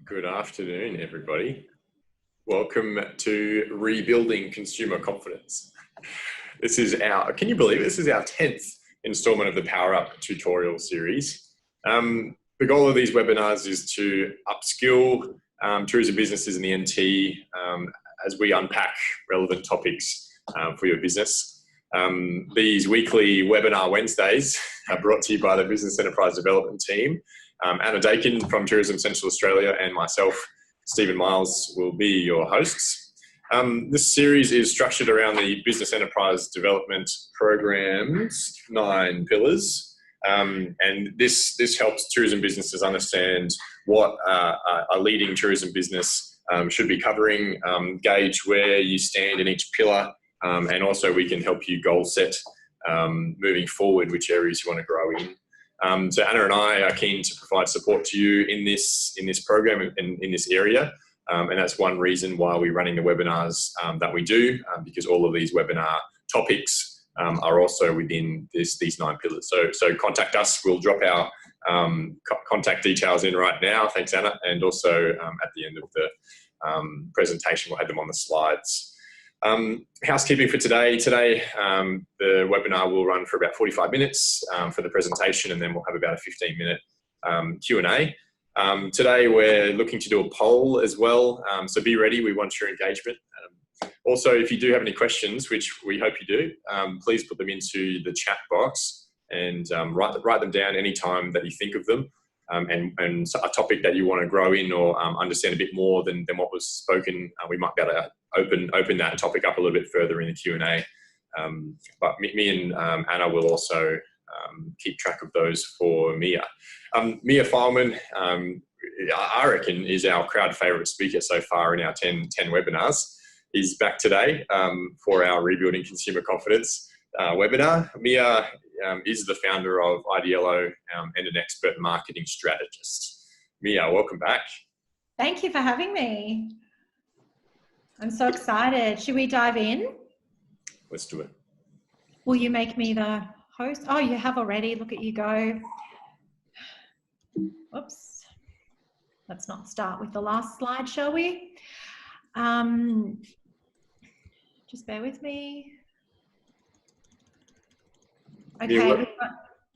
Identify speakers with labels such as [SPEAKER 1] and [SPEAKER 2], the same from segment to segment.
[SPEAKER 1] Good afternoon, everybody. Welcome to Rebuilding Consumer Confidence. This is can you believe it? This is our 10th installment of the Power Up tutorial series. The goal of these webinars is to upskill tourism businesses in the NT as we unpack relevant topics for your business. These weekly webinar Wednesdays are brought to you by the Business Enterprise Development team. Anna Dakin from Tourism Central Australia and myself, Stephen Miles, will be your hosts. This series is structured around the Business Enterprise Development Program's 9 pillars. And this helps tourism businesses understand what a leading tourism business should be covering, gauge where you stand in each pillar, and also we can help you goal set moving forward, which areas you want to grow in. So Anna and I are keen to provide support to you in this program and in this area, and that's one reason why we're running the webinars that we do, because all of these webinar topics are also within these 9 pillars. So contact us. We'll drop our contact details in right now. Thanks, Anna, and also at the end of the presentation we'll have them on the slides. Housekeeping for today. Today, the webinar will run for about 45 minutes for the presentation, and then we'll have about a 15-minute Q&A. Today, we're looking to do a poll as well, so be ready. We want your engagement. Also, if you do have any questions, which we hope you do, please put them into the chat box and write them down anytime that you think of them. And a topic that you want to grow in or understand a bit more than what was spoken, we might be able to open that topic up a little bit further in the Q&A. But me and Anna will also keep track of those for Mia. Mia Fileman, I reckon, is our crowd favourite speaker so far in our 10 webinars, is back today for our Rebuilding Consumer Confidence webinar. Mia is the founder of IDLO and an expert marketing strategist. Mia, welcome back.
[SPEAKER 2] Thank you for having me. I'm so excited. Should we dive in?
[SPEAKER 1] Let's do it.
[SPEAKER 2] Will you make me the host? Oh, you have already. Look at you go. Oops. Let's not start with the last slide, shall we? Just bear with me. Okay.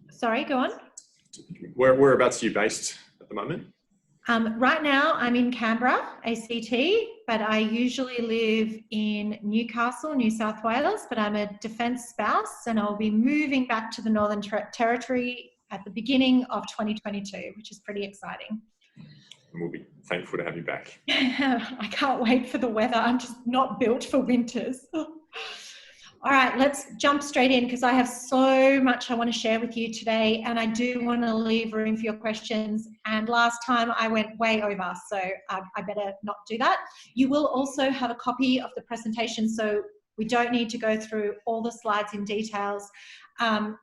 [SPEAKER 2] Sorry, go on.
[SPEAKER 1] Whereabouts are you based at the moment?
[SPEAKER 2] Right now, I'm in Canberra, ACT, but I usually live in Newcastle, New South Wales, but I'm a defence spouse and I'll be moving back to the Northern Territory at the beginning of 2022, which is pretty exciting.
[SPEAKER 1] And we'll be thankful to have you back.
[SPEAKER 2] I can't wait for the weather. I'm just not built for winters. All right, let's jump straight in because I have so much I want to share with you today, and I do want to leave room for your questions. And last time I went way over, so I better not do that. You will also have a copy of the presentation, so we don't need to go through all the slides in details,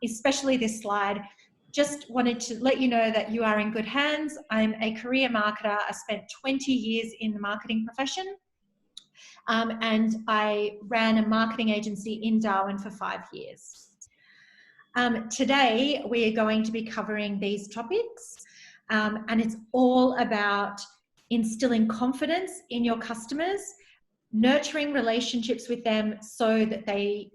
[SPEAKER 2] especially this slide. Just wanted to let you know that you are in good hands. I'm a career marketer. I spent 20 years in the marketing profession. And I ran a marketing agency in Darwin for 5 years. Today, we are going to be covering these topics, and it's all about instilling confidence in your customers, nurturing relationships with them so that they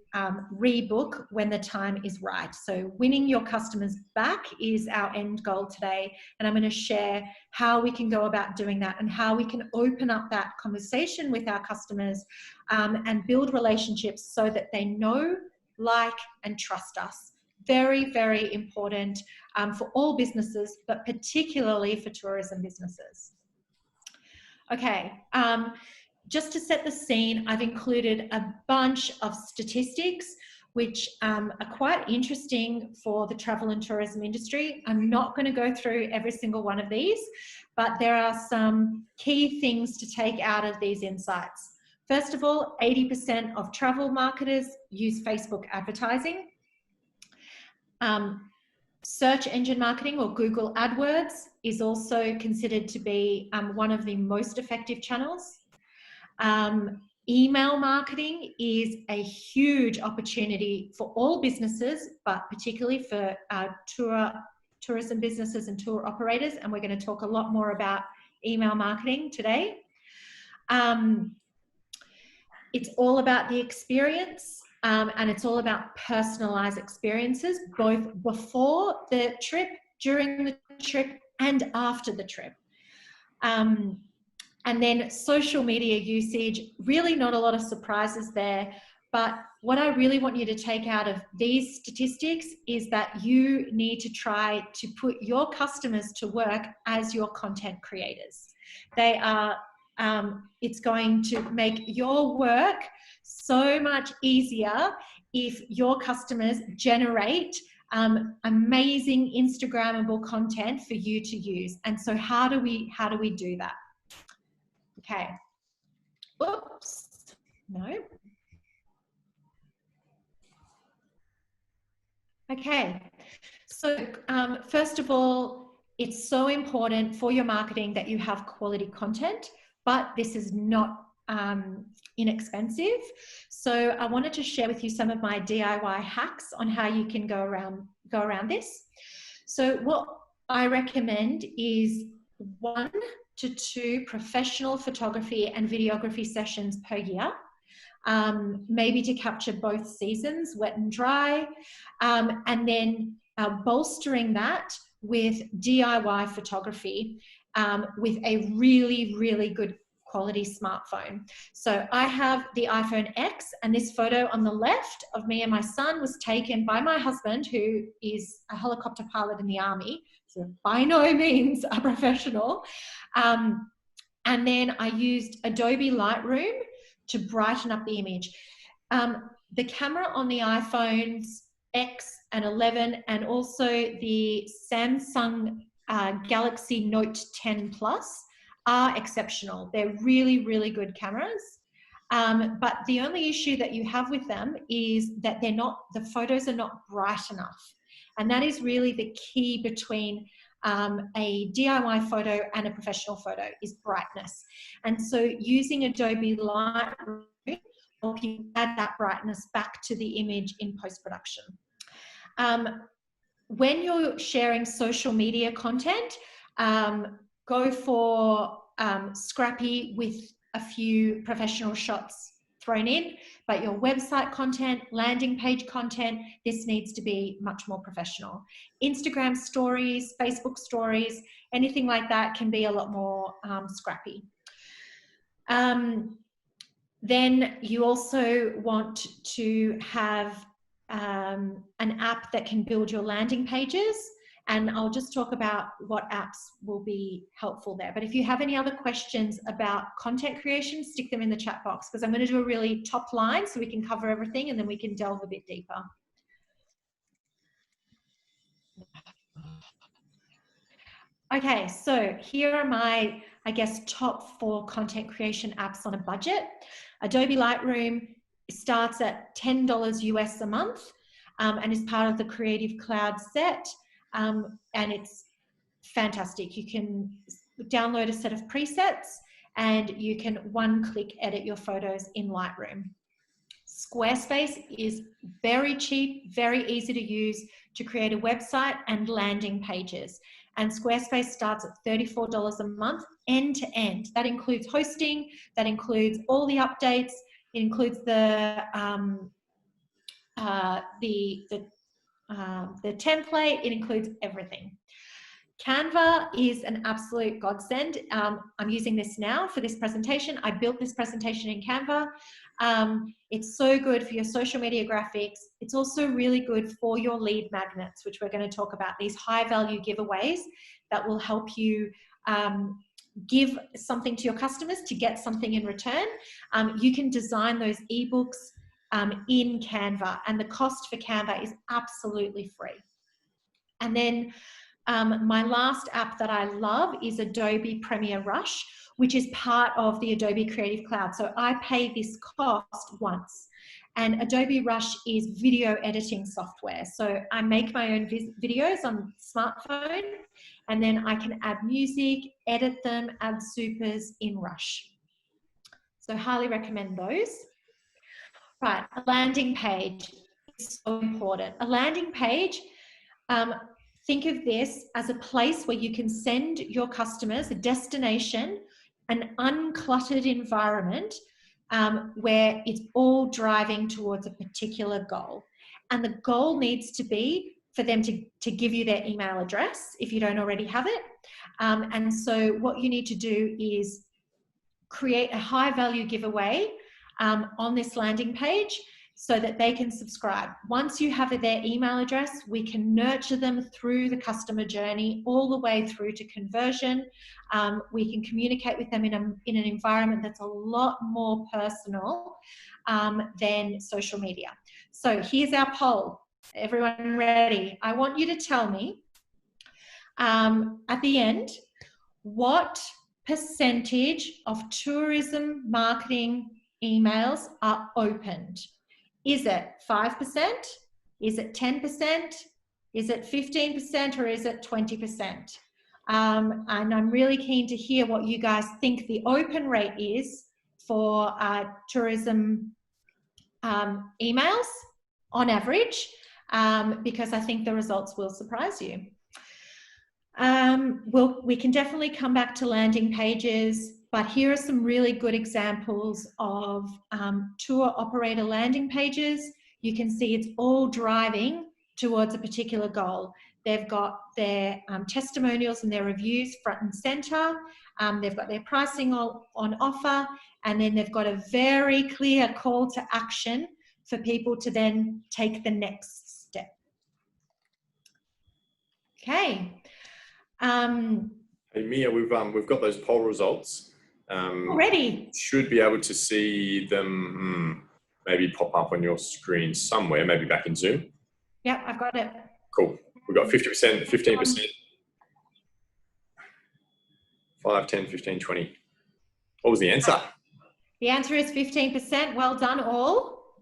[SPEAKER 2] rebook when the time is right. So winning your customers back is our end goal today. And I'm going to share how we can go about doing that and how we can open up that conversation with our customers and build relationships so that they know, like, and trust us. Very, very important for all businesses, but particularly for tourism businesses. Okay. Just to set the scene, I've included a bunch of statistics which are quite interesting for the travel and tourism industry. I'm not going to go through every single one of these, but there are some key things to take out of these insights. First of all, 80% of travel marketers use Facebook advertising. Search engine marketing, or Google AdWords, is also considered to be one of the most effective channels. Email marketing is a huge opportunity for all businesses, but particularly for tourism businesses and tour operators. And we're going to talk a lot more about email marketing today. It's all about the experience, and it's all about personalized experiences, both before the trip, during the trip, and after the trip. And then social media usage, really not a lot of surprises there. But what I really want you to take out of these statistics is that you need to try to put your customers to work as your content creators. They are, it's going to make your work so much easier if your customers generate amazing Instagrammable content for you to use. And so how do we do that? Okay. Oops. No. Okay. So first of all, it's so important for your marketing that you have quality content, but this is not inexpensive. So I wanted to share with you some of my DIY hacks on how you can go around this. So what I recommend is 1 to 2 professional photography and videography sessions per year, maybe to capture both seasons, wet and dry, and then bolstering that with DIY photography with a really, really good quality smartphone. So I have the iPhone X, and this photo on the left of me and my son was taken by my husband, who is a helicopter pilot in the Army, so by no means a professional. And then I used Adobe Lightroom to brighten up the image. The camera on the iPhones X and 11 and also the Samsung Galaxy Note 10 Plus are exceptional. They're really, really good cameras. But the only issue that you have with them is that the photos are not bright enough. And that is really the key between a DIY photo and a professional photo is brightness. And so using Adobe Lightroom helps you add that brightness back to the image in post-production. When you're sharing social media content, go for scrappy with a few professional shots thrown in, but your website content, landing page content, this needs to be much more professional. Instagram stories, Facebook stories, anything like that can be a lot more scrappy. Then you also want to have an app that can build your landing pages. And I'll just talk about what apps will be helpful there. But if you have any other questions about content creation, stick them in the chat box, because I'm going to do a really top line so we can cover everything and then we can delve a bit deeper. Okay, so here are my, I guess, top 4 content creation apps on a budget. Adobe Lightroom starts at $10 US a month and is part of the Creative Cloud set. And it's fantastic. You can download a set of presets and you can one-click edit your photos in Lightroom. Squarespace is very cheap, very easy to use to create a website and landing pages. And Squarespace starts at $34 a month, end to end. That includes hosting, that includes all the updates, it includes the template, it includes everything. Canva is an absolute godsend. I'm using this now for this presentation. I built this presentation in Canva. It's so good for your social media graphics. It's also really good for your lead magnets, which we're going to talk about, these high value giveaways that will help you give something to your customers to get something in return. You can design those ebooks in Canva, and the cost for Canva is absolutely free. And then my last app that I love is Adobe Premiere Rush, which is part of the Adobe Creative Cloud. So I pay this cost once. And Adobe Rush is video editing software. So I make my own videos on smartphone, and then I can add music, edit them, add supers in Rush. So highly recommend those. Right, a landing page is so important. A landing page, think of this as a place where you can send your customers, a destination, an uncluttered environment where it's all driving towards a particular goal. And the goal needs to be for them to give you their email address if you don't already have it. And so what you need to do is create a high value giveaway on this landing page so that they can subscribe. Once you have their email address, we can nurture them through the customer journey all the way through to conversion. We can communicate with them in an environment that's a lot more personal than social media. So here's our poll. Everyone ready? I want you to tell me at the end, what percentage of tourism marketing emails are opened? Is it 5%? Is it 10%? Is it 15%? Or is it 20%? And I'm really keen to hear what you guys think the open rate is for tourism emails on average, because I think the results will surprise you. We can definitely come back to landing pages, but here are some really good examples of tour operator landing pages. You can see it's all driving towards a particular goal. They've got their testimonials and their reviews front and center. They've got their pricing on offer, and then they've got a very clear call to action for people to then take the next step. Okay.
[SPEAKER 1] Hey Mia, we've got those poll results.
[SPEAKER 2] Already.
[SPEAKER 1] Should be able to see them maybe pop up on your screen somewhere, maybe back in Zoom.
[SPEAKER 2] Yep, I've got it.
[SPEAKER 1] Cool. We've got 50%, 15%, 5, 10, 15, 20. What was the answer?
[SPEAKER 2] The answer is 15%. Well done, all.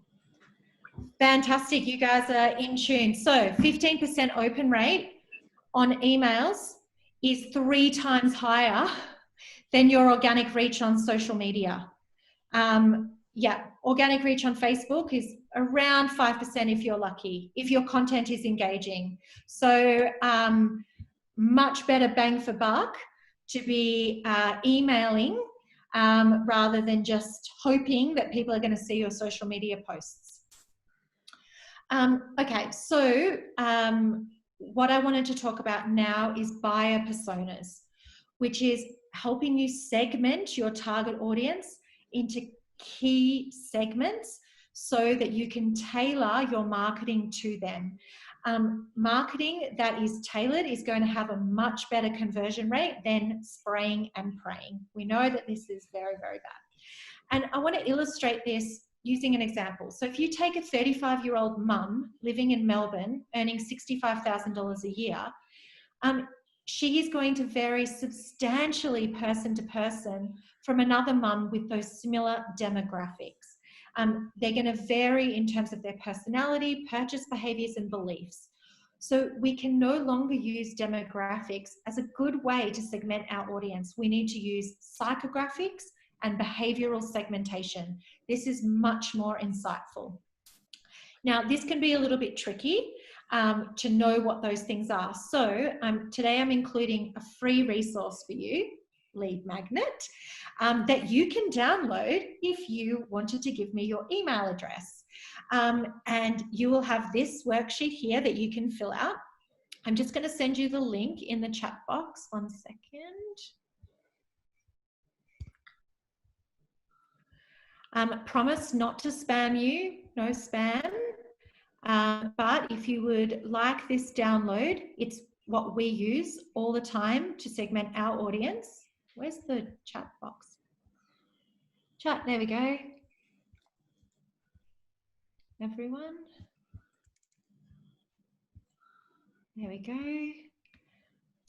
[SPEAKER 2] Fantastic. You guys are in tune. So 15% open rate on emails is 3 times higher than your organic reach on social media. Yeah, organic reach on Facebook is around 5% if you're lucky, if your content is engaging. So much better bang for buck to be emailing rather than just hoping that people are going to see your social media posts. Okay, so what I wanted to talk about now is buyer personas, which is helping you segment your target audience into key segments so that you can tailor your marketing to them. Marketing that is tailored is going to have a much better conversion rate than spraying and praying. We know that this is very, very bad. And I want to illustrate this using an example. So if you take a 35-year-old mum living in Melbourne, earning $65,000 a year, she is going to vary substantially person to person from another mum with those similar demographics. They're going to vary in terms of their personality, purchase behaviors, and beliefs. So we can no longer use demographics as a good way to segment our audience. We need to use psychographics and behavioral segmentation. This is much more insightful. Now, this can be a little bit tricky to know what those things are. So today I'm including a free resource for you, Lead Magnet, that you can download if you wanted to give me your email address. And you will have this worksheet here that you can fill out. I'm just going to send you the link in the chat box. 1 second. Promise not to spam you, no spam. But if you would like this download, it's what we use all the time to segment our audience. Where's the chat box? Chat, there we go. Everyone. There we go.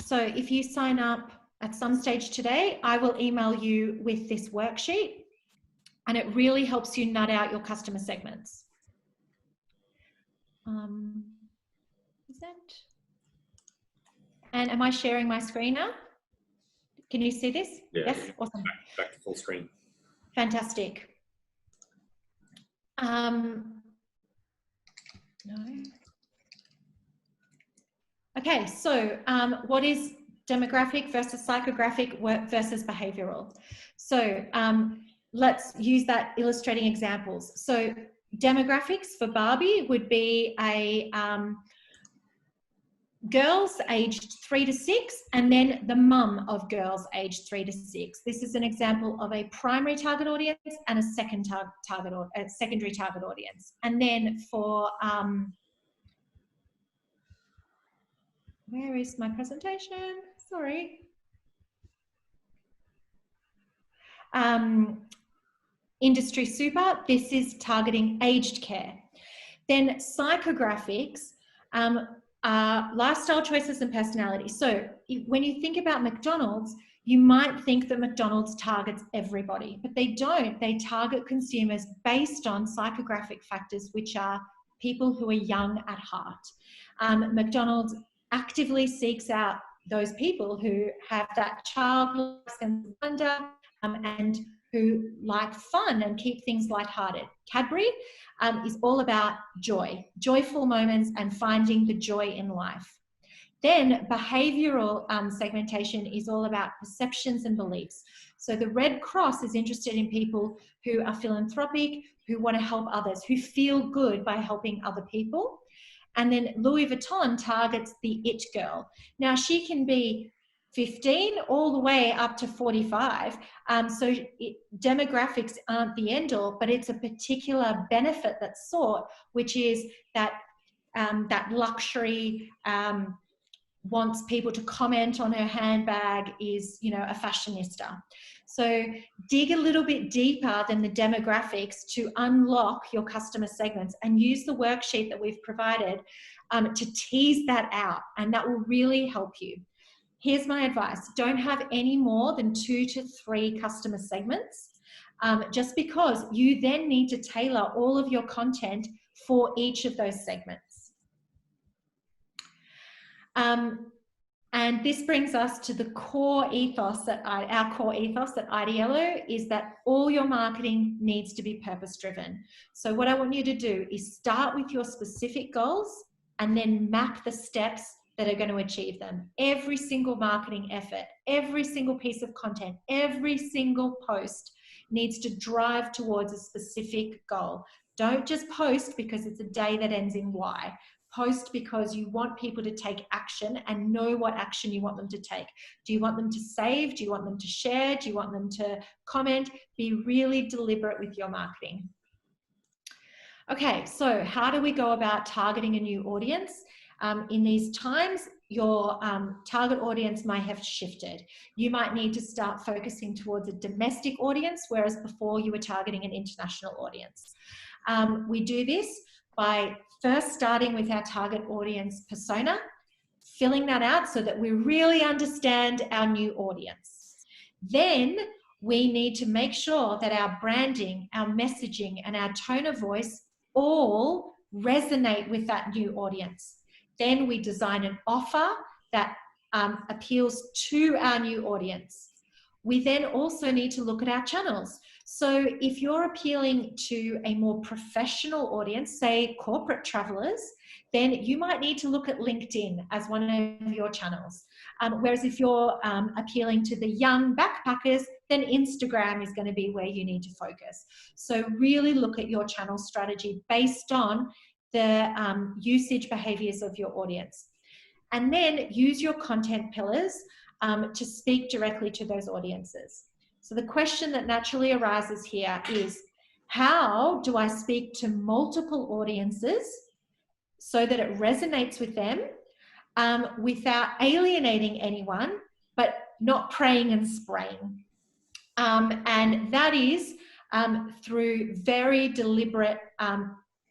[SPEAKER 2] So if you sign up at some stage today, I will email you with this worksheet, and it really helps you nut out your customer segments. Is that? And am I sharing my screen now? Can you see this?
[SPEAKER 1] Yeah.
[SPEAKER 2] Yes, awesome.
[SPEAKER 1] Back to full screen.
[SPEAKER 2] Fantastic. No. Okay, so what is demographic versus psychographic versus behavioral? So let's use that illustrating examples. So demographics for Barbie would be a girls aged 3 to 6, and then the mum of girls aged 3 to 6. This is an example of a primary target audience and a secondary target audience. And then for where is my presentation? Sorry. Industry super, this is targeting aged care. Then psychographics are lifestyle choices and personality. So when you think about McDonald's, you might think that McDonald's targets everybody, but they don't. They target consumers based on psychographic factors, which are people who are young at heart. McDonald's actively seeks out those people who have that childlike sense of wonder and who like fun and keep things lighthearted. Cadbury is all about joy, joyful moments and finding the joy in life. Then behavioural segmentation is all about perceptions and beliefs. So the Red Cross is interested in people who are philanthropic, who want to help others, who feel good by helping other people. And then Louis Vuitton targets the it girl. Now she can be 15 all the way up to 45. So demographics aren't the end all, but it's a particular benefit that's sought, which is that that luxury, wants people to comment on her handbag, is, you know, a fashionista. So dig a little bit deeper than the demographics to unlock your customer segments, and use the worksheet that we've provided to tease that out, and that will really help you. Here's my advice. Don't have any more than 2 to 3 customer segments, just because you then need to tailor all of your content for each of those segments. And this brings us to the core ethos that our core ethos at IDLO is that all your marketing needs to be purpose driven. So what I want you to do is start with your specific goals and then map the steps that are going to achieve them. Every single marketing effort, every single piece of content, every single post needs to drive towards a specific goal. Don't just post because it's a day that ends in Y. Post because you want people to take action and know what action you want them to take. Do you want them to save? Do you want them to share? Do you want them to comment? Be really deliberate with your marketing. Okay, so how do we go about targeting a new audience? In these times, your target audience might have shifted. You might need to start focusing towards a domestic audience, whereas before you were targeting an international audience. We do this by first starting with our target audience persona, filling that out so that we really understand our new audience. Then we need to make sure that our branding, our messaging, and our tone of voice all resonate with that new audience. Then we design an offer that appeals to our new audience. We then also need to look at our channels. So if you're appealing to a more professional audience, say corporate travelers, then you might need to look at LinkedIn as one of your channels. Whereas if you're appealing to the young backpackers, then Instagram is going to be where you need to focus. So really look at your channel strategy based on the usage behaviors of your audience. And then use your content pillars to speak directly to those audiences. So the question that naturally arises here is, how do I speak to multiple audiences so that it resonates with them without alienating anyone, but not praying and spraying? And that is through very deliberate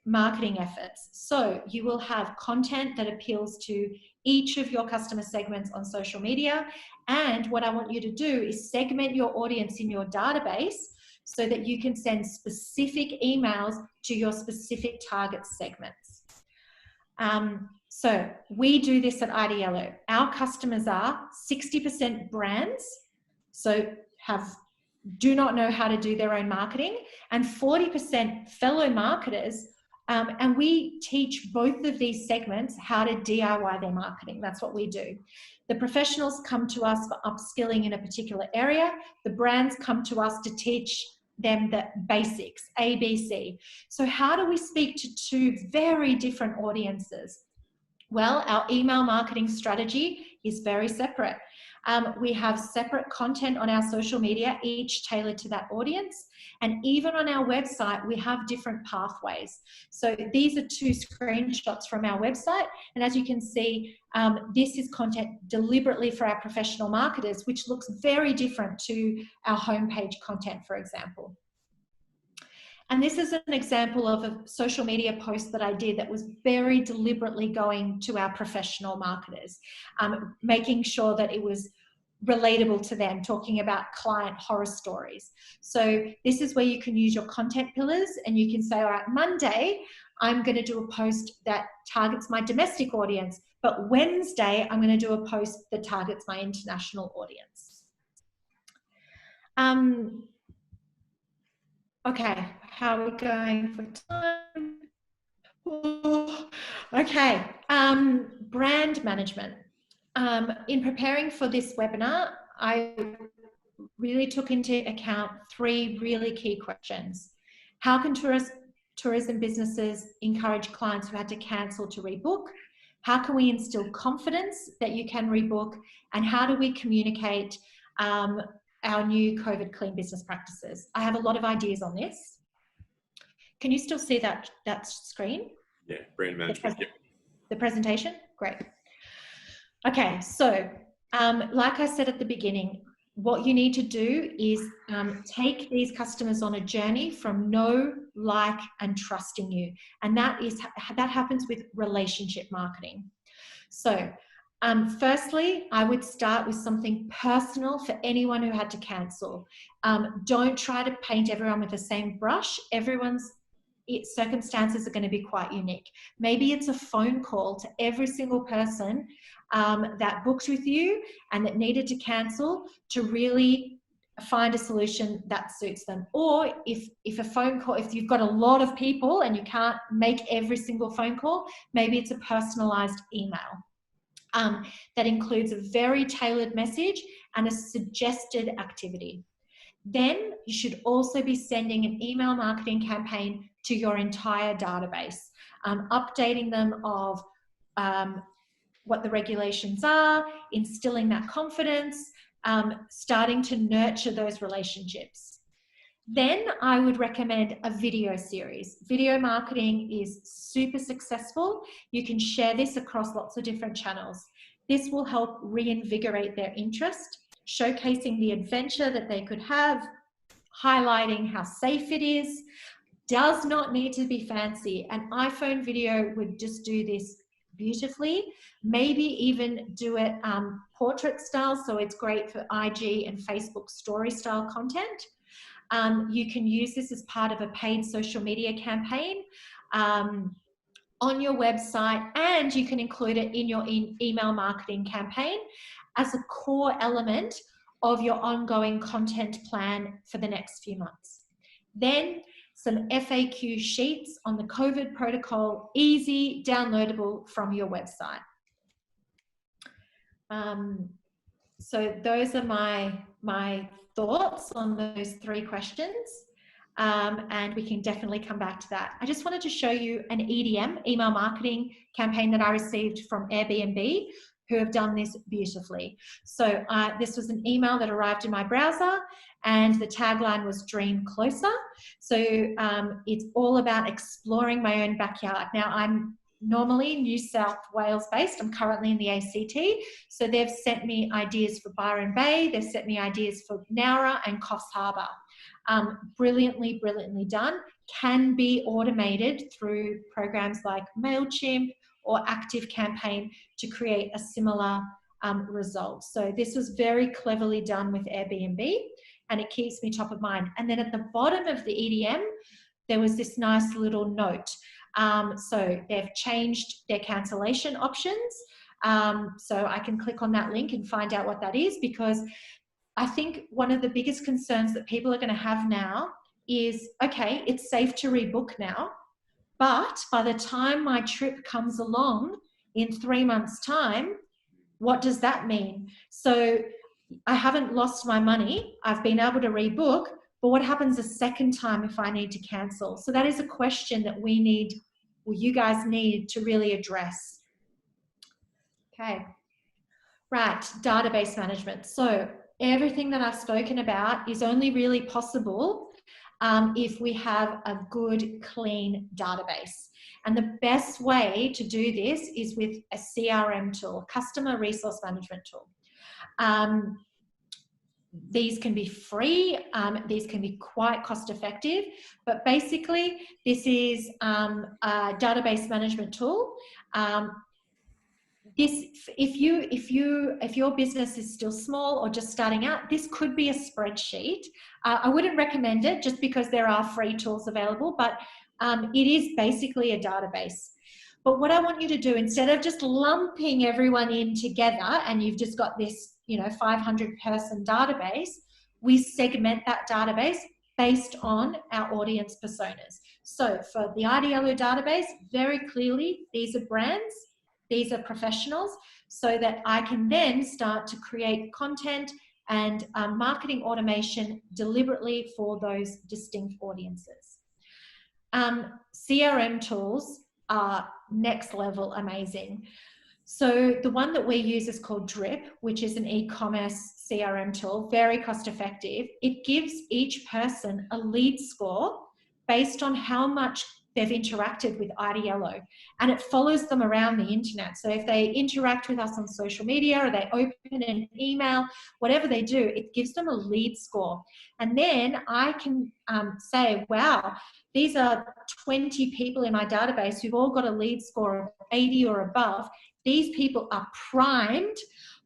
[SPEAKER 2] marketing efforts. So you will have content that appeals to each of your customer segments on social media. And what I want you to do is segment your audience in your database so that you can send specific emails to your specific target segments. So we do this at IDLO. Our customers are 60% brands, so do not know how to do their own marketing, and 40% fellow marketers And we teach both of these segments how to DIY their marketing. That's what we do. The professionals come to us for upskilling in a particular area. The brands come to us to teach them the basics, ABC. So how do we speak to two very different audiences? Well, our email marketing strategy is very separate. We have separate content on our social media, each tailored to that audience. And even on our website, we have different pathways. So these are two screenshots from our website. And as you can see, this is content deliberately for our professional marketers, which looks very different to our homepage content, for example. And this is an example of a social media post that I did that was very deliberately going to our professional marketers, making sure that it was relatable to them, talking about client horror stories. So this is where you can use your content pillars and you can say, all right, Monday, I'm going to do a post that targets my domestic audience, but Wednesday, I'm going to do a post that targets my international audience. Okay, how are we going for time? Oh, okay, brand management. In preparing for this webinar, I really took into account three really key questions. How can tourism businesses encourage clients who had to cancel to rebook? How can we instill confidence that you can rebook? And how do we communicate our new COVID clean business practices? I have a lot of ideas on this. Can you still see that screen?
[SPEAKER 1] Yeah, brand management.
[SPEAKER 2] The presentation? Great. Okay, so like I said at the beginning, what you need to do is take these customers on a journey from know, like, and trusting you. And that happens with relationship marketing. So firstly, I would start with something personal for anyone who had to cancel. Don't try to paint everyone with the same brush. Everyone's circumstances are going to be quite unique. Maybe it's a phone call to every single person that booked with you and that needed to cancel to really find a solution that suits them. Or if a phone call, if you've got a lot of people and you can't make every single phone call, maybe it's a personalized email that includes a very tailored message and a suggested activity. Then you should also be sending an email marketing campaign to your entire database, updating them of what the regulations are, instilling that confidence, starting to nurture those relationships. Then I would recommend a video series. Video marketing is super successful. You can share this across lots of different channels. This will help reinvigorate their interest, showcasing the adventure that they could have, highlighting how safe it is. Does not need to be fancy. An iPhone video would just do this beautifully. Maybe even do it portrait style, so it's great for IG and Facebook story style content. You can use this as part of a paid social media campaign on your website, and you can include it in your email marketing campaign as a core element of your ongoing content plan for the next few months. Then some FAQ sheets on the COVID protocol, easy, downloadable from your website. So those are my thoughts on those three questions. And we can definitely come back to that. I just wanted to show you an EDM, email marketing campaign that I received from Airbnb, who have done this beautifully. So this was an email that arrived in my browser and the tagline was Dream Closer. So it's all about exploring my own backyard. Now I'm normally New South Wales based. I'm currently in the ACT. So they've sent me ideas for Byron Bay. They've sent me ideas for Nowra and Coffs Harbour. Brilliantly, brilliantly done. Can be automated through programs like MailChimp or ActiveCampaign to create a similar result. So this was very cleverly done with Airbnb and it keeps me top of mind. And then at the bottom of the EDM, there was this nice little note. So they've changed their cancellation options. So I can click on that link and find out what that is, because I think one of the biggest concerns that people are going to have now is, okay, it's safe to rebook now, But by the time my trip comes along in 3 months' time, what does that mean? So I haven't lost my money. I've been able to rebook, but what happens a second time if I need to cancel? So that is a question that we need, or you guys need to really address. Okay. Right, database management. So everything that I've spoken about is only really possible if we have a good, clean database. And the best way to do this is with a CRM tool, customer resource management tool. These can be free, these can be quite cost effective, but basically this is a database management tool. If your business is still small or just starting out, this could be a spreadsheet. I wouldn't recommend it just because there are free tools available, but it is basically a database. But what I want you to do, instead of just lumping everyone in together and you've just got this, 500 person database, we segment that database based on our audience personas. So for the IDLO database, very clearly, these are brands, these are professionals, so that I can then start to create content and marketing automation deliberately for those distinct audiences. CRM tools are next level amazing. So the one that we use is called Drip, which is an e-commerce CRM tool, very cost effective. It gives each person a lead score based on how much they've interacted with IDLO, and it follows them around the internet. So if they interact with us on social media or they open an email, whatever they do, it gives them a lead score. And then I can say, wow, these are 20 people in my database who've all got a lead score of 80 or above. These people are primed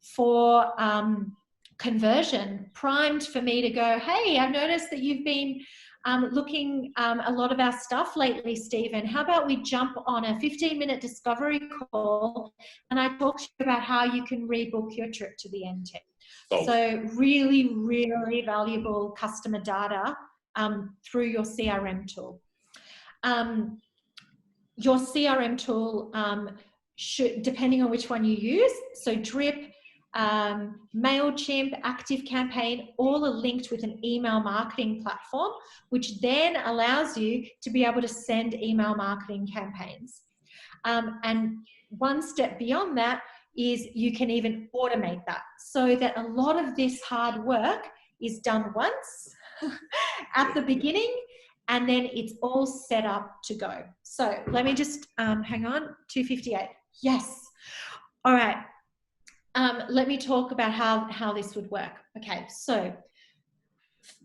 [SPEAKER 2] for conversion, primed for me to go, hey, I've noticed that you've been looking a lot of our stuff lately, Stephen. How about we jump on a 15-minute discovery call and I talk to you about how you can rebook your trip to the NT. So really, really valuable customer data through your CRM tool. Your CRM tool should, depending on which one you use, so Drip, MailChimp, ActiveCampaign, all are linked with an email marketing platform, which then allows you to be able to send email marketing campaigns. And one step beyond that is you can even automate that, so that a lot of this hard work is done once at the beginning, and then it's all set up to go. So let me just, hang on, 2:58. Yes. All right. Let me talk about how this would work. Okay, so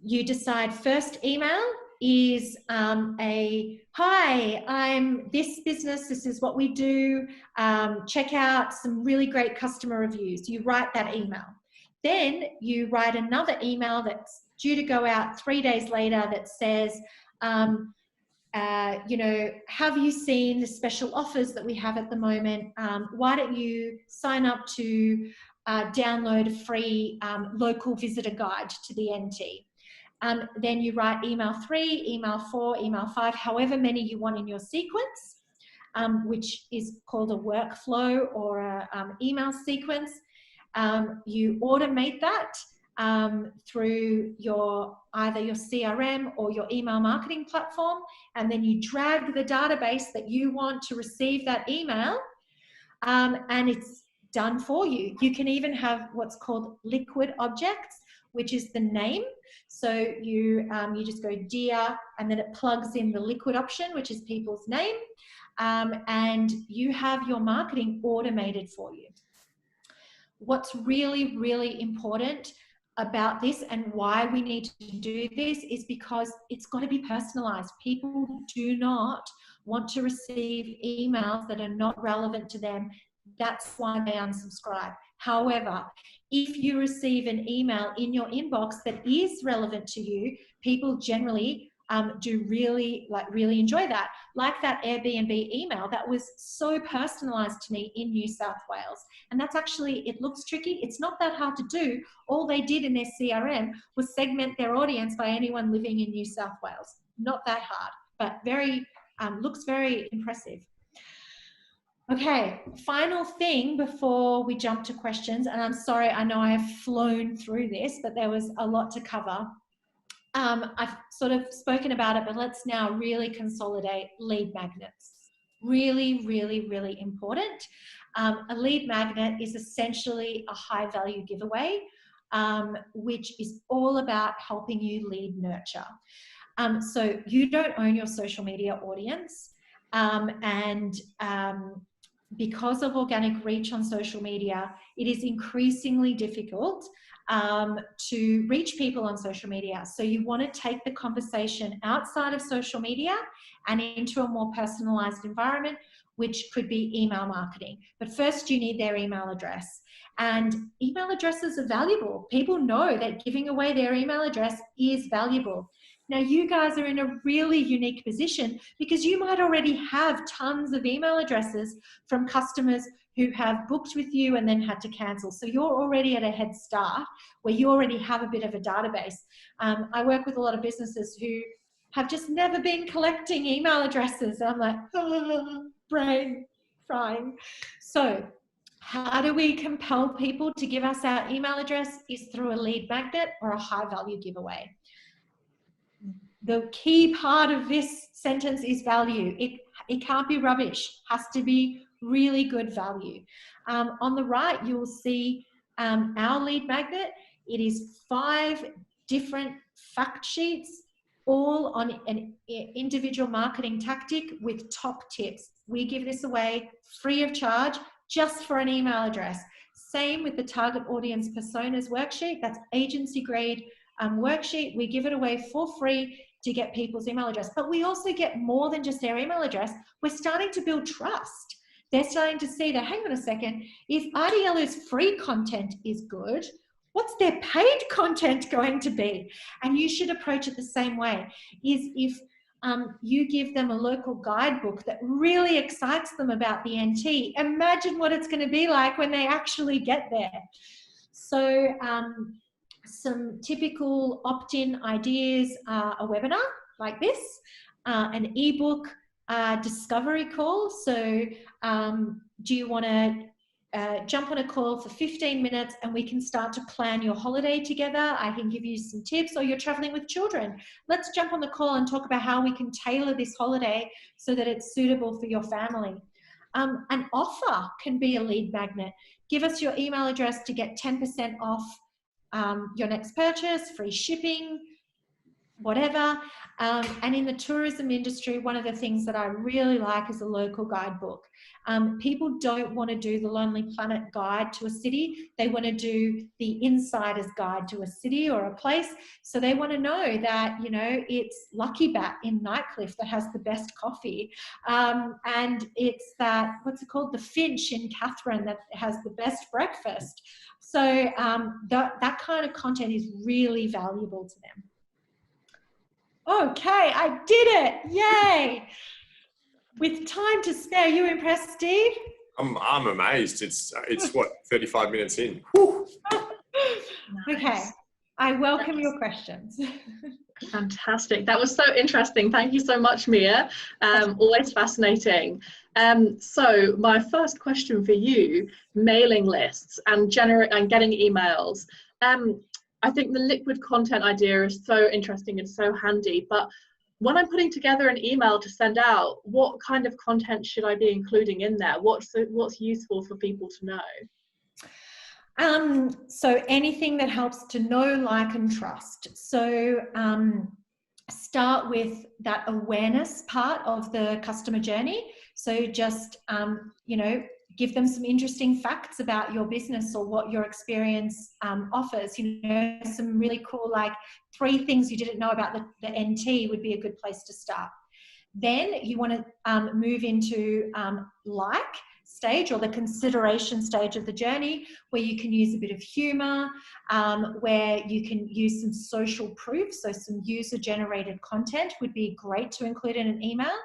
[SPEAKER 2] you decide first email is hi, I'm this business, this is what we do, check out some really great customer reviews. You write that email. Then you write another email that's due to go out 3 days later that says, have you seen the special offers that we have at the moment? Why don't you sign up to download a free local visitor guide to the NT? Then you write email 3, email 4, email 5, however many you want in your sequence, which is called a workflow or an email sequence. You automate that through either your CRM or your email marketing platform, and then you drag the database that you want to receive that email, and it's done for you. You can even have what's called liquid objects, which is the name. So you just go dear, and then it plugs in the liquid option, which is people's name, and you have your marketing automated for you. What's really, really important about this and why we need to do this is because it's got to be personalized. People do not want to receive emails that are not relevant to them. That's why they unsubscribe. However, if you receive an email in your inbox that is relevant to you, people generally do really enjoy that. Like that Airbnb email that was so personalized to me in New South Wales. And that's actually, it looks tricky. It's not that hard to do. All they did in their CRM was segment their audience by anyone living in New South Wales. Not that hard, but very Looks very impressive. Okay, final thing before we jump to questions, and I'm sorry, I know I have flown through this, but there was a lot to cover. I've sort of spoken about it, but let's now really consolidate lead magnets. Really, really, really important. A lead magnet is essentially a high value giveaway, which is all about helping you lead nurture. So you don't own your social media audience, because of organic reach on social media, it is increasingly difficult to reach people on social media. So you want to take the conversation outside of social media and into a more personalized environment, which could be email marketing. But first you need their email address. And email addresses are valuable. People know that giving away their email address is valuable. Now, you guys are in a really unique position because you might already have tons of email addresses from customers who have booked with you and then had to cancel. So you're already at a head start where you already have a bit of a database. I work with a lot of businesses who have just never been collecting email addresses. And I'm like, oh, brain frying. So how do we compel people to give us our email address? Is through a lead magnet or a high value giveaway. The key part of this sentence is value. It can't be rubbish, has to be really good value. On the right, you will see our lead magnet. It is 5 different fact sheets, all on an individual marketing tactic with top tips. We give this away free of charge, just for an email address. Same with the target audience personas worksheet. That's agency grade worksheet. We give it away for free to get people's email address. But we also get more than just their email address. We're starting to build trust. They're starting to see that, hang on a second, if RDL's free content is good, what's their paid content going to be? And you should approach it the same way. Is if you give them a local guidebook that really excites them about the NT, imagine what it's going to be like when they actually get there. So some typical opt-in ideas are a webinar like this, an ebook discovery call. So do you want to jump on a call for 15 minutes and we can start to plan your holiday together? I can give you some tips. Or you're traveling with children. Let's jump on the call and talk about how we can tailor this holiday so that it's suitable for your family. An offer can be a lead magnet. Give us your email address to get 10% off your next purchase, free shipping, whatever. And in the tourism industry, one of the things that I really like is a local guidebook. People don't want to do the Lonely Planet guide to a city. They want to do the insider's guide to a city or a place. So they want to know that, you know, it's Lucky Bat in Nightcliff that has the best coffee. And it's that, what's it called? The Finch in Catherine that has the best breakfast. So that kind of content is really valuable to them. Okay, I did it. Yay. With time to spare, are you impressed, Steve?
[SPEAKER 1] I'm amazed. It's what, 35 minutes in.
[SPEAKER 2] Okay, I welcome your questions.
[SPEAKER 3] Fantastic. That was so interesting. Thank you so much, Mia. Always fascinating. So my first question for you, mailing lists and getting emails. I think the liquid content idea is so interesting and so handy, but when I'm putting together an email to send out, what kind of content should I be including in there? What's useful for people to know?
[SPEAKER 2] So anything that helps to know, like, and trust. So start with that awareness part of the customer journey. So just, you know, give them some interesting facts about your business or what your experience offers. You know, some really cool, like 3 things you didn't know about the NT would be a good place to start. Then you want to move into like stage, or the consideration stage of the journey, where you can use a bit of humor, where you can use some social proof. So some user-generated content would be great to include in an email.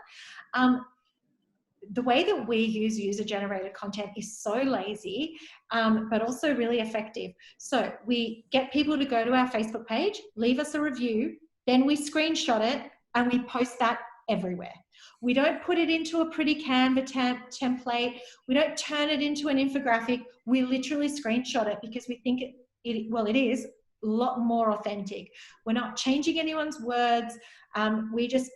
[SPEAKER 2] The way that we use user-generated content is so lazy, but also really effective. So we get people to go to our Facebook page, leave us a review, then we screenshot it and we post that everywhere. We don't put it into a pretty Canva template. We don't turn it into an infographic. We literally screenshot it because we think it is a lot more authentic. We're not changing anyone's words. We just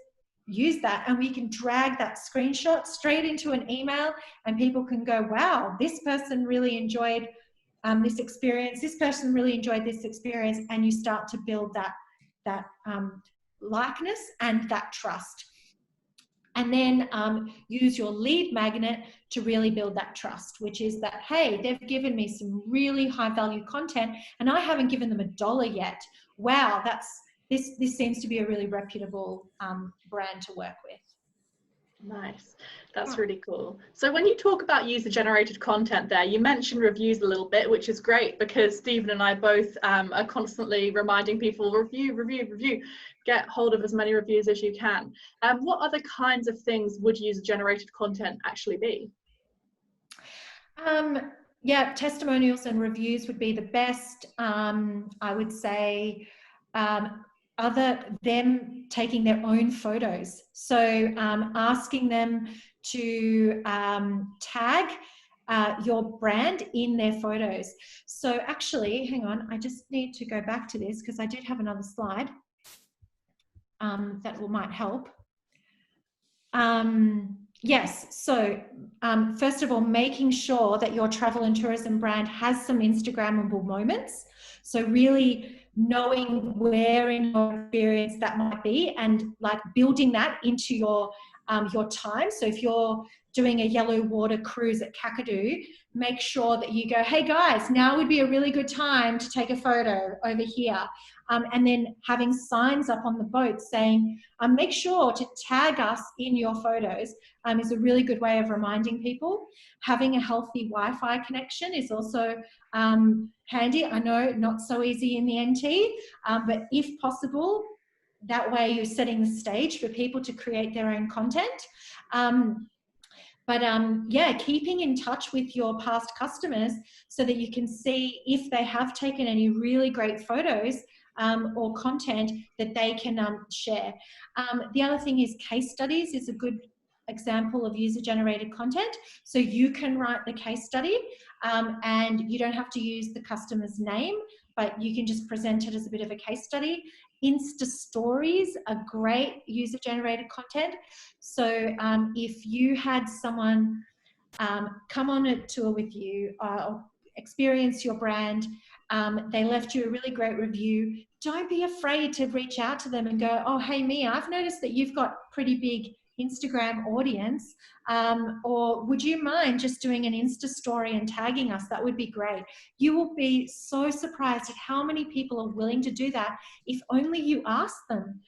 [SPEAKER 2] use that, and we can drag that screenshot straight into an email, and people can go, wow, this person really enjoyed this experience. This person really enjoyed this experience. And you start to build that likeness and that trust. And then use your lead magnet to really build that trust, which is that, hey, they've given me some really high value content and I haven't given them $1 yet. Wow, this seems to be a really reputable brand to work with.
[SPEAKER 3] Nice. That's really cool. So when you talk about user-generated content there, you mentioned reviews a little bit, which is great because Stephen and I both are constantly reminding people, review, get hold of as many reviews as you can. What other kinds of things would user-generated content actually be?
[SPEAKER 2] Yeah, testimonials and reviews would be the best. I would say them taking their own photos. So asking them to tag your brand in their photos. So actually, hang on, I just need to go back to this because I did have another slide that might help. Yes, so first of all, making sure that your travel and tourism brand has some Instagrammable moments. So really knowing where in your experience that might be and like building that into your time. So if you're doing a yellow water cruise at Kakadu, make sure that you go, hey guys, now would be a really good time to take a photo over here. And then having signs up on the boat saying, make sure to tag us in your photos is a really good way of reminding people. Having a healthy Wi-Fi connection is also handy. I know not so easy in the NT, but if possible, that way you're setting the stage for people to create their own content. Yeah, keeping in touch with your past customers so that you can see if they have taken any really great photos or content that they can share. The other thing is case studies is a good example of user-generated content. So you can write the case study and you don't have to use the customer's name, but you can just present it as a bit of a case study. Insta stories are great user-generated content. So if you had someone come on a tour with you, experience your brand, they left you a really great review, don't be afraid to reach out to them and go, oh, hey, Mia, I've noticed that you've got pretty big Instagram audience, or would you mind just doing an Insta story and tagging us? That would be great. You will be so surprised at how many people are willing to do that if only you ask them.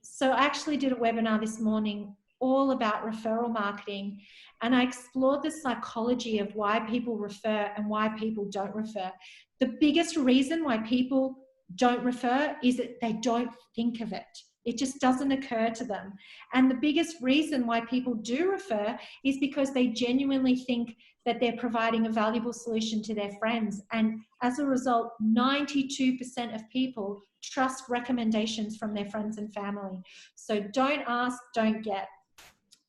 [SPEAKER 2] So I actually did a webinar this morning all about referral marketing, and I explored the psychology of why people refer and why people don't refer. The biggest reason why people don't refer is that they don't think of it. It just doesn't occur to them. And the biggest reason why people do refer is because they genuinely think that they're providing a valuable solution to their friends. And as a result, 92% of people trust recommendations from their friends and family. So don't ask, don't get.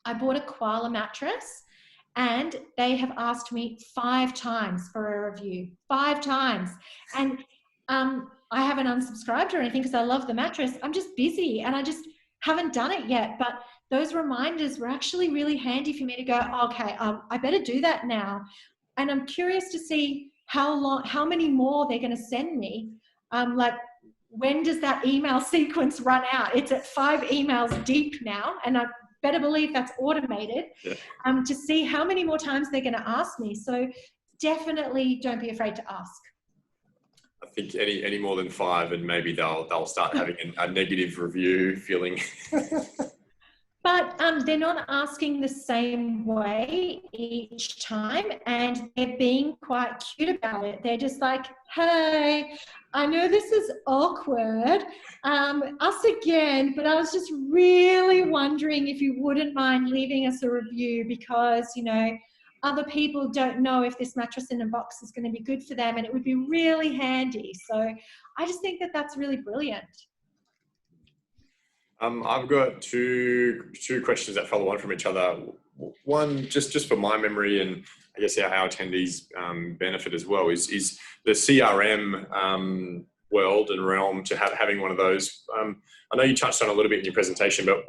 [SPEAKER 2] I bought a koala mattress and they have asked me 5 times for a review, 5 times. And I haven't unsubscribed or anything because I love the mattress. I'm just busy and I just haven't done it yet. But those reminders were actually really handy for me to go, okay, I better do that now. And I'm curious to see how many more they're going to send me. Like, when does that email sequence run out? It's at 5 emails deep now, and I better believe that's automated.
[SPEAKER 1] Yeah.
[SPEAKER 2] To see how many more times they're going to ask me. So definitely don't be afraid to ask.
[SPEAKER 1] I think any more than 5 and maybe they'll start having a negative review feeling.
[SPEAKER 2] But they're not asking the same way each time, and they're being quite cute about it. They're just like, hey, I know this is awkward, us again, but I was just really wondering if you wouldn't mind leaving us a review because, you know, other people don't know if this mattress in a box is going to be good for them and it would be really handy. So I just think that that's really brilliant.
[SPEAKER 1] I've got two questions that follow on from each other. One, just for my memory, and I guess our attendees benefit as well, is the CRM world and realm to having one of those. I know you touched on a little bit in your presentation, but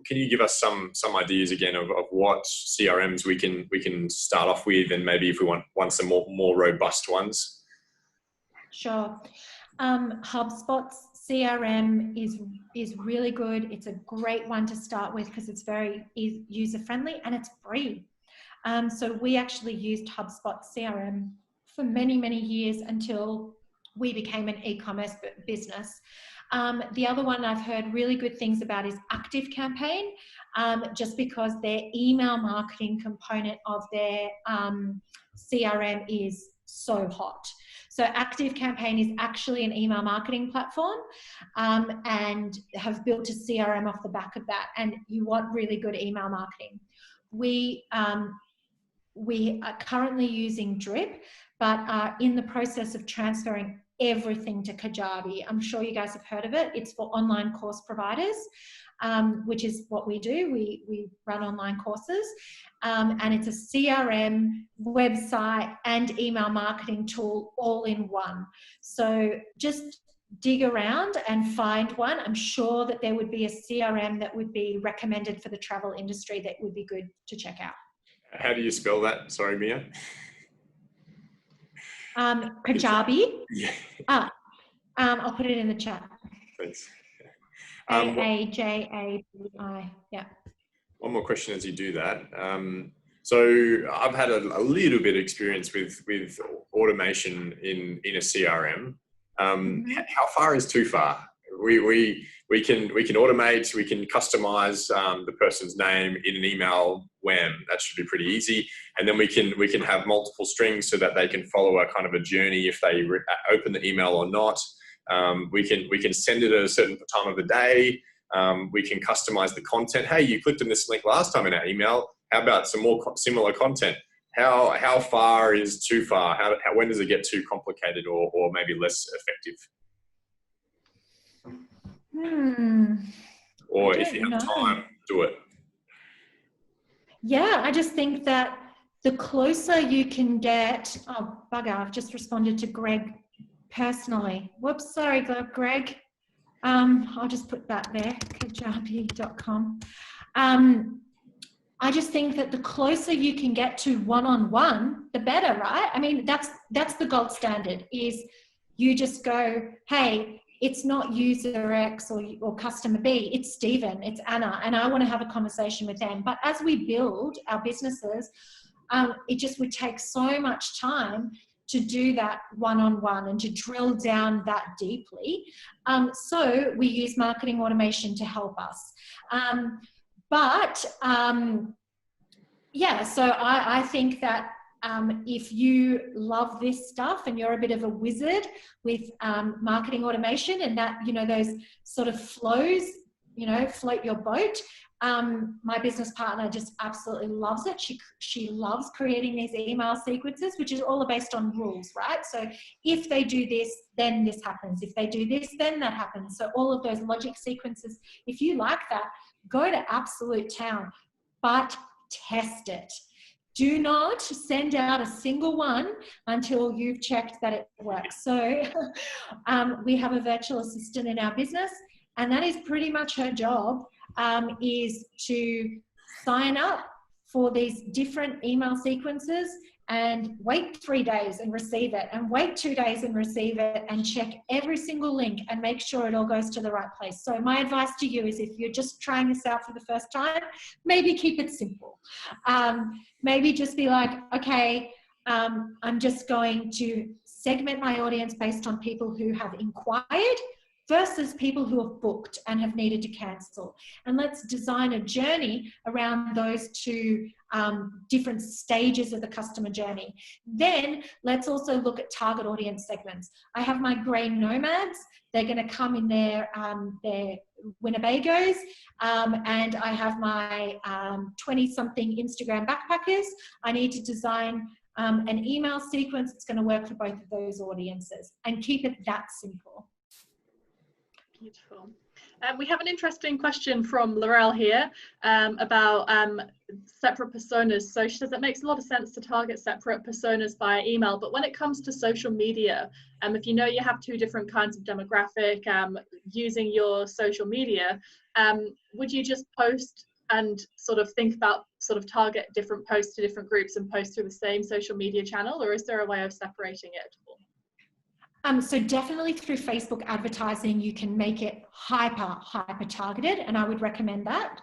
[SPEAKER 1] can you give us some ideas again of what CRMs we can start off with, and maybe if we want some more robust ones?
[SPEAKER 2] Sure. HubSpot's CRM is really good. It's a great one to start with because it's very user friendly and it's free. So we actually used HubSpot CRM for many years until we became an e-commerce business. The other one I've heard really good things about is ActiveCampaign, just because their email marketing component of their CRM is so hot. So ActiveCampaign is actually an email marketing platform, and have built a CRM off the back of that. And you want really good email marketing. We are currently using Drip, but are in the process of transferring everything to Kajabi. I'm sure you guys have heard of it. It's for online course providers, which is what we do. We run online courses, and it's a CRM, website, and email marketing tool all in one. So just dig around and find one. I'm sure that there would be a CRM that would be recommended for the travel industry that would be good to check out.
[SPEAKER 1] How do you spell that? Sorry, Mia.
[SPEAKER 2] Kajabi.
[SPEAKER 1] Yeah.
[SPEAKER 2] I'll put it in the chat.
[SPEAKER 1] Thanks.
[SPEAKER 2] Kajabi. Yeah.
[SPEAKER 1] One more question as you do that. So I've had a little bit of experience with automation in a CRM. How far is too far? We can automate, we can customize the person's name in an email. That should be pretty easy, and then we can have multiple strings so that they can follow a kind of a journey if they open the email or not. We can send it at a certain time of the day. We can customize the content. Hey, you clicked on this link last time in our email. How about some more similar content? How far is too far? When does it get too complicated or maybe less effective? Or if you have time, do it.
[SPEAKER 2] Yeah, I just think that the closer you can get, oh bugger, I've just responded to Greg personally. Whoops, sorry Greg. I'll just put that there, kajabi.com. I just think that the closer you can get to one-on-one, the better, right? I mean, that's the gold standard, is you just go, hey, it's not user X or customer B, it's Stephen, it's Anna, and I want to have a conversation with them. But as we build our businesses, it just would take so much time to do that one-on-one and to drill down that deeply. So we use marketing automation to help us. Yeah, so I think that if you love this stuff and you're a bit of a wizard with marketing automation and that, those sort of flows, float your boat. My business partner just absolutely loves it. She loves creating these email sequences, which is all based on rules, right? So if they do this, then this happens. If they do this, then that happens. So all of those logic sequences, if you like that, go to absolute town, but test it. Do not send out a single one until you've checked that it works. So we have a virtual assistant in our business, and that is pretty much her job, is to sign up for these different email sequences and wait 3 days and receive it, and wait 2 days and receive it, and check every single link and make sure it all goes to the right place. So my advice to you is, if you're just trying this out for the first time, maybe keep it simple. Maybe just be like, okay, I'm just going to segment my audience based on people who have inquired versus people who have booked and have needed to cancel. And let's design a journey around those two different stages of the customer journey. Then let's also look at target audience segments. I have my grey nomads. They're going to come in their Winnebagos, and I have my 20-something Instagram backpackers. I need to design an email sequence that's going to work for both of those audiences, and keep it that simple.
[SPEAKER 3] Beautiful. We have an interesting question from Laurel here about separate personas. So she says it makes a lot of sense to target separate personas via email, but when it comes to social media, if you know you have two different kinds of demographic using your social media, would you just post and sort of think about sort of target different posts to different groups and post through the same social media channel, or is there a way of separating it at all?
[SPEAKER 2] So definitely through Facebook advertising, you can make it hyper targeted, and I would recommend that.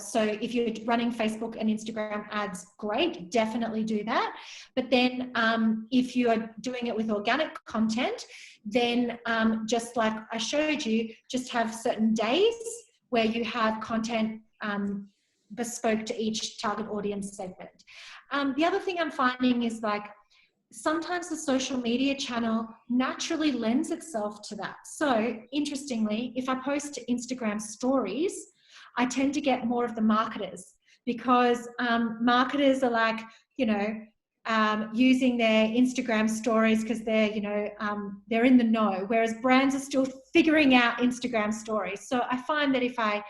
[SPEAKER 2] So if you're running Facebook and Instagram ads, great, definitely do that. But then if you are doing it with organic content, then just like I showed you, just have certain days where you have content bespoke to each target audience segment. The other thing I'm finding is like, sometimes the social media channel naturally lends itself to that. So interestingly, if I post to Instagram stories, I tend to get more of the marketers, because marketers are like, you know, using their Instagram stories because they're, you know, they're in the know, whereas brands are still figuring out Instagram stories. So I find that if I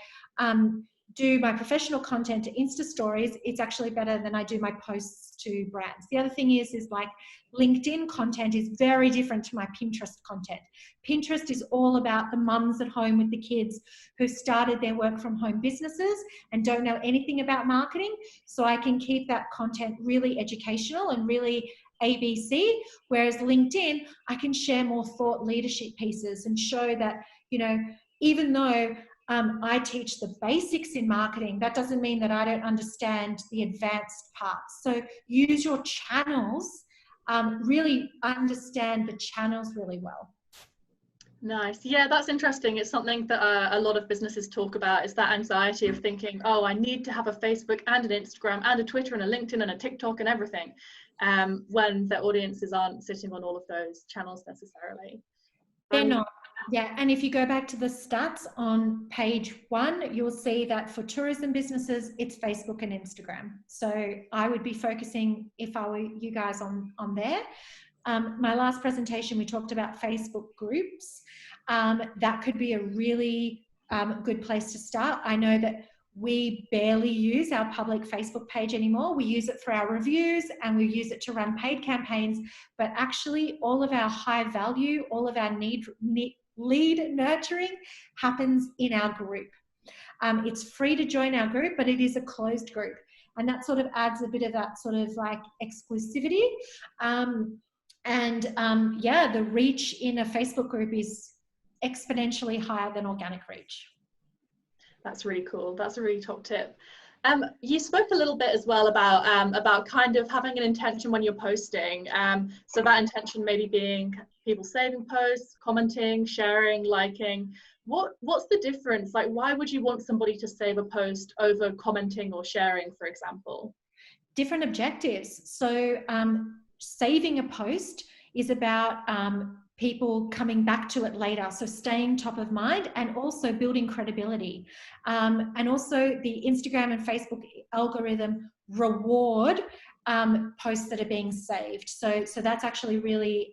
[SPEAKER 2] do my professional content to Insta stories, it's actually better than I do my posts to brands. The other thing is like LinkedIn content is very different to my Pinterest content. Pinterest is all about the mums at home with the kids who started their work from home businesses and don't know anything about marketing. So I can keep that content really educational and really ABC, whereas LinkedIn, I can share more thought leadership pieces and show that, you know, even though I teach the basics in marketing, that doesn't mean that I don't understand the advanced parts. So use your channels, really understand the channels really well.
[SPEAKER 3] Nice. Yeah, that's interesting. It's something that a lot of businesses talk about, is that anxiety of thinking, oh, I need to have a Facebook and an Instagram and a Twitter and a LinkedIn and a TikTok and everything, when their audiences aren't sitting on all of those channels necessarily.
[SPEAKER 2] They're not. Yeah, and if you go back to the stats on page 1, you'll see that for tourism businesses, it's Facebook and Instagram. So I would be focusing, if I were you guys, on there. My last presentation, we talked about Facebook groups. That could be a really good place to start. I know that we barely use our public Facebook page anymore. We use it for our reviews and we use it to run paid campaigns, but actually all of our high value, all of our lead nurturing happens in our group. It's free to join our group, but it is a closed group. And that sort of adds a bit of that sort of like exclusivity. Yeah, the reach in a Facebook group is exponentially higher than organic reach.
[SPEAKER 3] That's really cool. That's a really top tip. You spoke a little bit as well about kind of having an intention when you're posting. So that intention maybe being people saving posts, commenting, sharing, liking. What's the difference? Like, why would you want somebody to save a post over commenting or sharing, for example?
[SPEAKER 2] Different objectives. So saving a post is about people coming back to it later, so staying top of mind and also building credibility. And also the Instagram and Facebook algorithm reward posts that are being saved. So that's actually really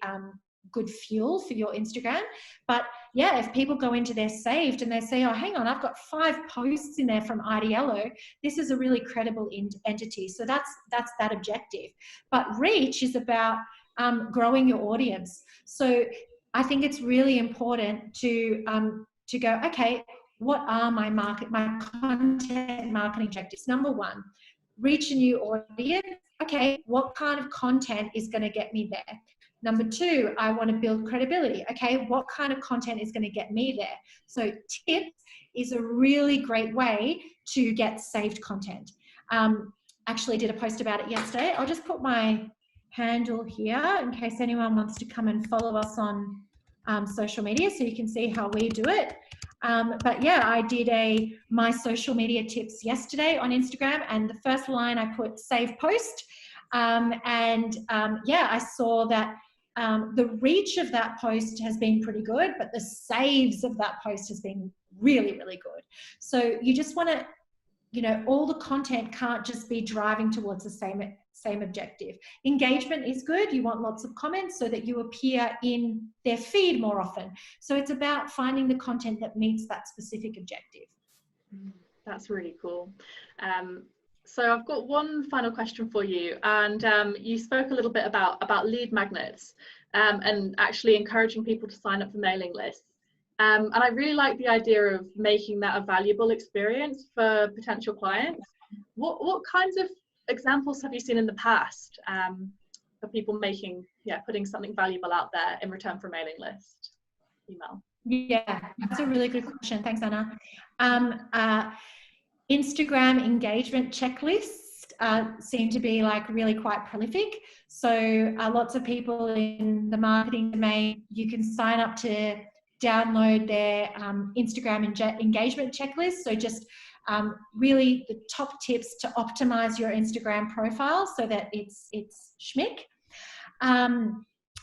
[SPEAKER 2] good fuel for your Instagram. But yeah, if people go into their saved and they say, oh, hang on, I've got 5 posts in there from IDLO, this is a really credible entity. So that's that objective. But reach is about growing your audience. So I think it's really important to go, okay, what are my content marketing objectives? Number 1, reach a new audience. Okay, what kind of content is going to get me there? Number 2, I want to build credibility. Okay, what kind of content is going to get me there? So tips is a really great way to get saved content. Actually did a post about it yesterday. I'll just put my handle here in case anyone wants to come and follow us on social media so you can see how we do it. But yeah, I did my social media tips yesterday on Instagram, and the first line I put save post. Yeah, I saw that the reach of that post has been pretty good, but the saves of that post has been really, really good. So you just want to you know, all the content can't just be driving towards the same objective. Engagement is good. You want lots of comments so that you appear in their feed more often. So it's about finding the content that meets that specific objective.
[SPEAKER 3] That's really cool. So I've got one final question for you, and you spoke a little bit about lead magnets and actually encouraging people to sign up for mailing lists. And I really like the idea of making that a valuable experience for potential clients. What kinds of examples have you seen in the past for people putting something valuable out there in return for a mailing list email?
[SPEAKER 2] Yeah, that's a really good question. Thanks, Anna. Instagram engagement checklists seem to be like really quite prolific. So lots of people in the marketing domain, you can sign up to download their Instagram engagement checklist. So just really the top tips to optimize your Instagram profile so that it's schmick.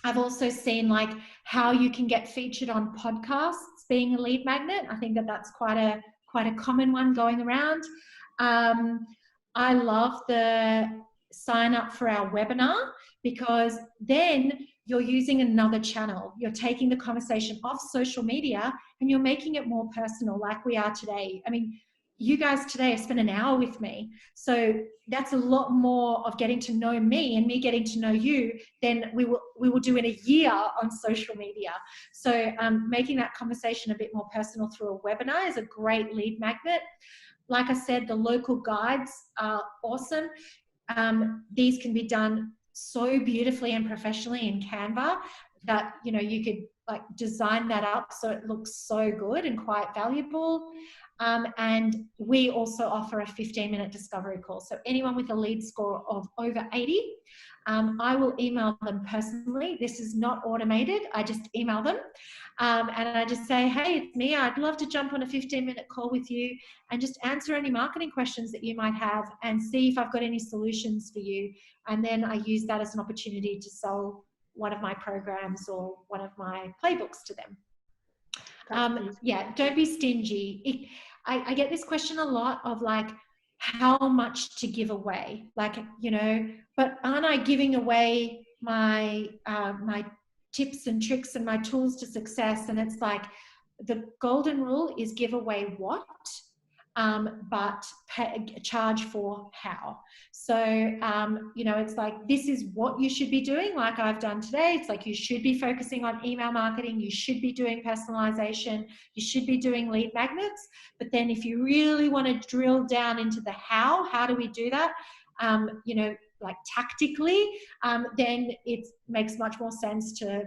[SPEAKER 2] I've also seen like how you can get featured on podcasts being a lead magnet. I think that's quite a common one going around. I love the sign up for our webinar, because then you're using another channel. You're taking the conversation off social media and you're making it more personal, like we are today. I mean, you guys today have spent an hour with me. So that's a lot more of getting to know me and me getting to know you than we will do in a year on social media. So making that conversation a bit more personal through a webinar is a great lead magnet. Like I said, the local guides are awesome. These can be done so beautifully and professionally in Canva that, you know, you could like design that up so it looks so good and quite valuable. And we also offer a 15-minute discovery call. So anyone with a lead score of over 80, I will email them personally. This is not automated. I just email them. And I just say, hey, it's me. I'd love to jump on a 15-minute call with you and just answer any marketing questions that you might have and see if I've got any solutions for you. And then I use that as an opportunity to sell one of my programs or one of my playbooks to them. Yeah, don't be stingy. I get this question a lot of like, how much to give away? Like, you know, but aren't I giving away my my tips and tricks and my tools to success? And it's like, the golden rule is give away what, but charge for how. So, you know, it's like, this is what you should be doing, like I've done today. It's like, you should be focusing on email marketing. You should be doing personalization. You should be doing lead magnets. But then if you really want to drill down into the how do we do that? You know, like tactically, then it makes much more sense to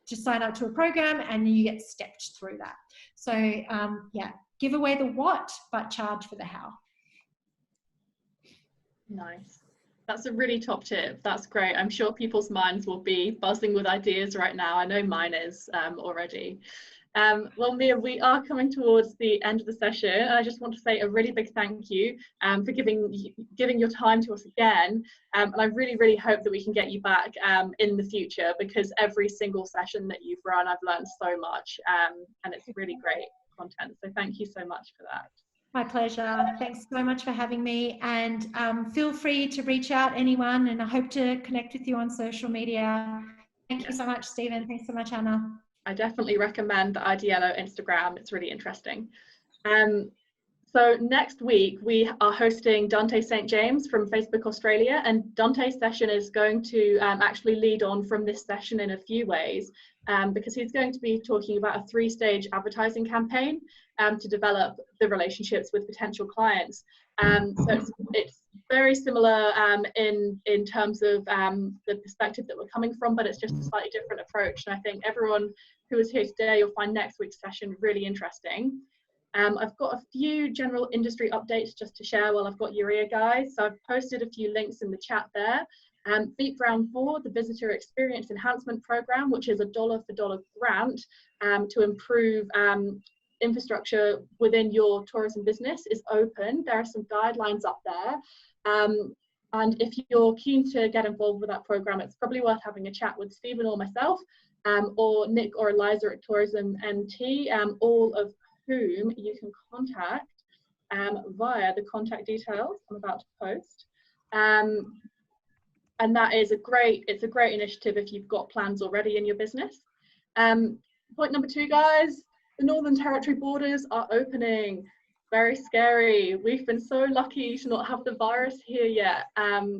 [SPEAKER 2] sign up to a program and you get stepped through that. So, yeah. Give away the what, but charge for the how. Nice.
[SPEAKER 3] That's a really top tip. That's great. I'm sure people's minds will be buzzing with ideas right now. I know mine is already. Well, Mia, we are coming towards the end of the session. I just want to say a really big thank you for giving your time to us again. And I really, really hope that we can get you back in the future, because every single session that you've run, I've learned so much, and it's really great content. So thank you so much for that.
[SPEAKER 2] My pleasure. Thanks so much for having me, and feel free to reach out, anyone, and I hope to connect with you on social media. Thank you so much, Stephen. Thanks so much, Anna.
[SPEAKER 3] I definitely recommend the IDLO Instagram. It's really interesting. So next week we are hosting Dante St. James from Facebook Australia, and Dante's session is going to actually lead on from this session in a few ways, because he's going to be talking about a 3-stage advertising campaign to develop the relationships with potential clients. So it's very similar in terms of the perspective that we're coming from, but it's just a slightly different approach. And I think everyone who is here today, you'll find next week's session really interesting. I've got a few general industry updates just to share while I've got your ear, guys. So I've posted a few links in the chat there. Beat Round 4, the Visitor Experience Enhancement Program, which is a $for grant to improve infrastructure within your tourism business, is open. There are some guidelines up there. And if you're keen to get involved with that program, it's probably worth having a chat with Stephen or myself, or Nick or Eliza at Tourism MT, all of whom you can contact via the contact details I'm about to post. And that is it's a great initiative if you've got plans already in your business. Point number 2, guys, the Northern Territory borders are opening. Very scary. We've been so lucky to not have the virus here yet.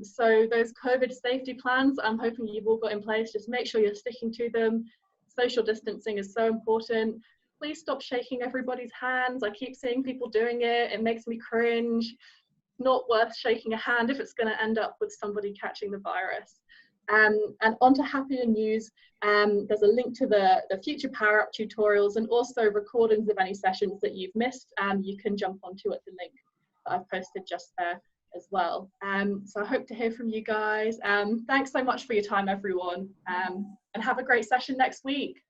[SPEAKER 3] So those COVID safety plans, I'm hoping you've all got in place. Just make sure you're sticking to them. Social distancing is so important. Please stop shaking everybody's hands. I keep seeing people doing it. It makes me cringe. Not worth shaking a hand if it's going to end up with somebody catching the virus. And on to happier news. There's a link to the future Power Up tutorials and also recordings of any sessions that you've missed. You can jump onto at the link that I've posted just there as well. So I hope to hear from you guys. Thanks so much for your time, everyone, and have a great session next week.